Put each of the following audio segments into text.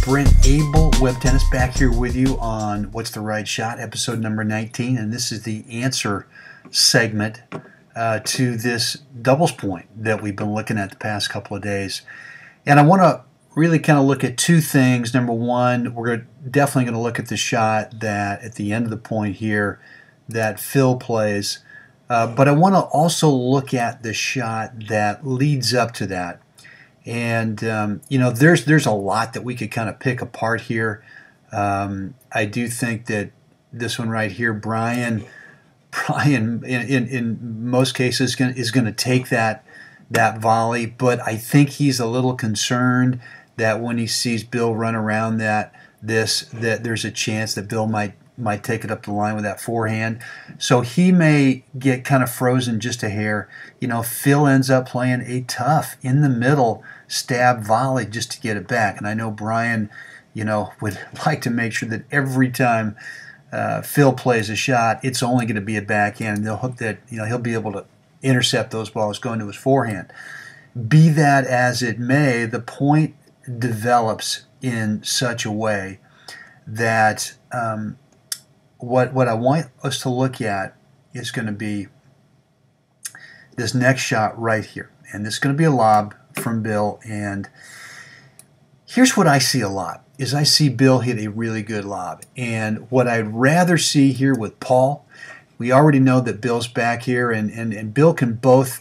Brent Abel, WebTennis, back here with you on What's the Right Shot, episode number 19, and this is the answer segment to this doubles point that we've been looking at the past couple of days. And I want to really kind of look at two things. Number one, we're definitely going to look at the shot that at the end of the point here that Phil plays, but I want to also look at the shot that leads up to that. And you know, there's a lot that we could kind of pick apart here. I do think that this one right here, Brian in most cases is going to take that volley, but I think he's a little concerned that when he sees Bill run around that there's a chance that Bill might take it up the line with that forehand. So he may get kind of frozen just a hair. You know, Phil ends up playing a tough in the middle stab volley just to get it back. And I know Brian, you know, would like to make sure that every time Phil plays a shot, it's only going to be a backhand, and they'll hope that, you know, he'll be able to intercept those balls going to his forehand. Be that as it may, the point develops in such a way that what I want us to look at is going to be this next shot right here. And this is going to be a lob from Bill. And here's what I see a lot, is I see Bill hit a really good lob. And what I'd rather see here with Paul, we already know that Bill's back here, and Bill can both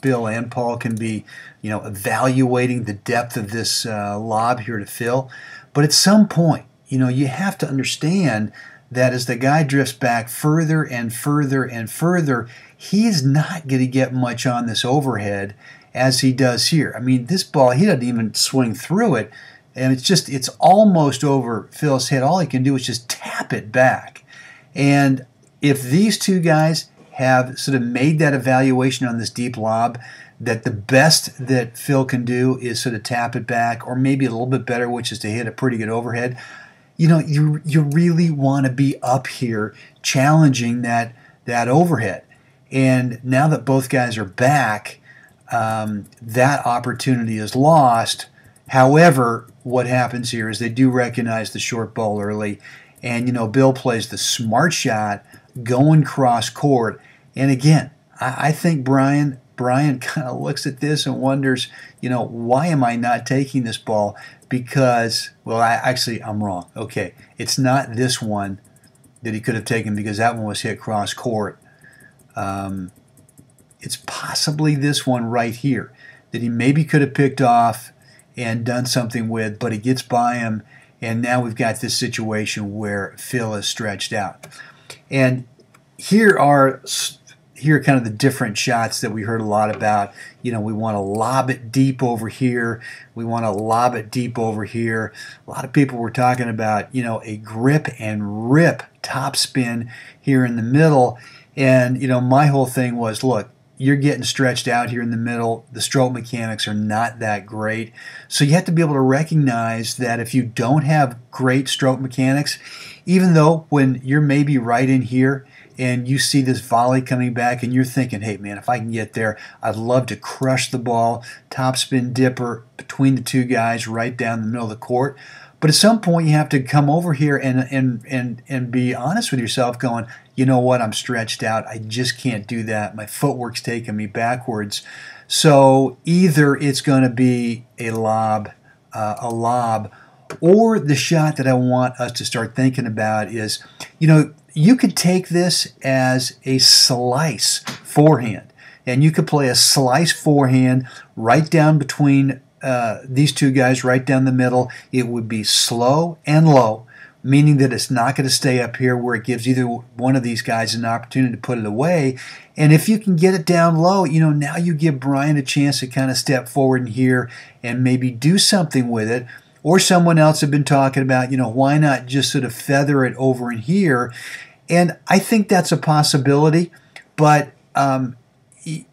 Bill and Paul can be, you know, evaluating the depth of this lob here to Phil. But at some point, you know, you have to understand that as the guy drifts back further and further and further, he's not going to get much on this overhead as he does here. I mean, this ball, he doesn't even swing through it, and it's almost over Phil's head. All he can do is just tap it back. And if these two guys have sort of made that evaluation on this deep lob, that the best that Phil can do is sort of tap it back, or maybe a little bit better, which is to hit a pretty good overhead, you know, you really want to be up here challenging that overhead. And now that both guys are back, that opportunity is lost. However, what happens here is they do recognize the short ball early, and, you know, Bill plays the smart shot going cross court. And again, I think Brian kind of looks at this and wonders, you know, why am I not taking this ball? Because, well, I'm wrong. Okay, it's not this one that he could have taken, because that one was hit cross court. It's possibly this one right here that he maybe could have picked off and done something with, but he gets by him, and now we've got this situation where Phil is stretched out. And here are kind of the different shots that we heard a lot about. You know, we want to lob it deep over here. We want to lob it deep over here. A lot of people were talking about, you know, a grip and rip topspin here in the middle. And, you know, my whole thing was, look, you're getting stretched out here in the middle. The stroke mechanics are not that great. So you have to be able to recognize that if you don't have great stroke mechanics, even though when you're maybe right in here and you see this volley coming back and you're thinking, hey man, if I can get there, I'd love to crush the ball, topspin dipper between the two guys right down the middle of the court. But at some point you have to come over here and be honest with yourself, going, you know what, I'm stretched out. I just can't do that. My footwork's taking me backwards. So either it's going to be a lob, or the shot that I want us to start thinking about is, you know, you could take this as a slice forehand, and you could play a slice forehand right down between these two guys, right down the middle. It would be slow and low, meaning that it's not going to stay up here where it gives either one of these guys an opportunity to put it away. And if you can get it down low, you know, now you give Brian a chance to kind of step forward in here and maybe do something with it. Or someone else had been talking about, you know, why not just sort of feather it over in here? And I think that's a possibility, but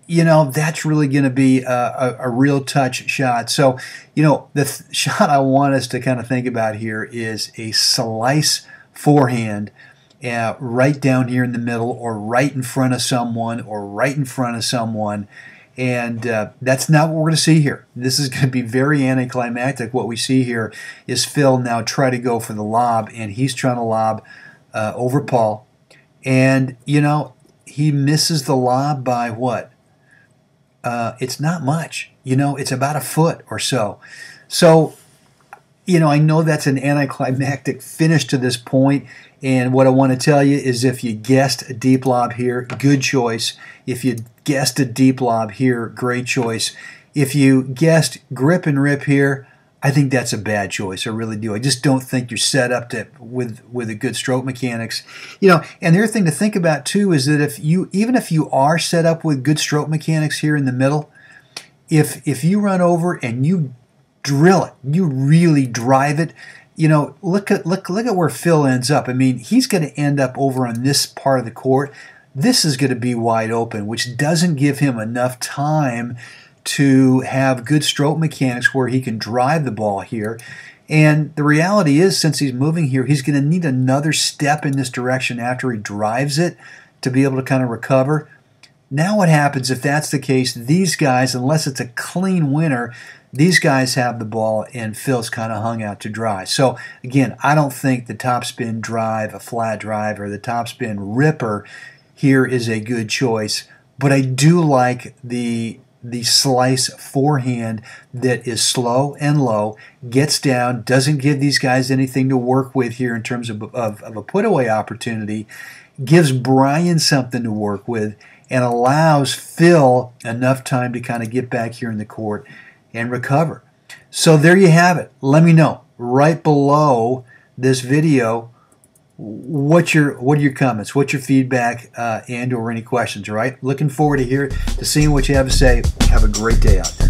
you know, that's really going to be a real touch shot. So, you know, the shot I want us to kind of think about here is a slice forehand right down here in the middle, or right in front of someone, or right in front of someone. And that's not what we're going to see here. This is going to be very anticlimactic. What we see here is Phil now try to go for the lob, and he's trying to lob over Paul. And, you know, he misses the lob by what? It's not much. You know, it's about a foot or so. So, you know, I know that's an anticlimactic finish to this point. And what I want to tell you is if you guessed a deep lob here, good choice. If you guessed a deep lob here, great choice. If you guessed grip and rip here, I think that's a bad choice. I really do. I just don't think you're set up to with a good stroke mechanics. You know, and the other thing to think about too is that even if you are set up with good stroke mechanics here in the middle, if you run over and you drill it, you really drive it, you know, look at where Phil ends up. I mean, he's going to end up over on this part of the court. This is going to be wide open, which doesn't give him enough time to have good stroke mechanics where he can drive the ball here. And the reality is, since he's moving here, he's going to need another step in this direction after he drives it to be able to kind of recover. Now what happens if that's the case? These guys, unless it's a clean winner, these guys have the ball, and Phil's kind of hung out to dry. So, again, I don't think the topspin drive, a flat drive, or the topspin ripper here is a good choice. But I do like the slice forehand that is slow and low, gets down, doesn't give these guys anything to work with here in terms of a put-away opportunity, gives Brian something to work with, and allows Phil enough time to kind of get back here in the court and recover. So there you have it. Let me know right below this video what are your comments, what's your feedback, and or any questions. All right, looking forward to seeing what you have to say. Have a great day out there.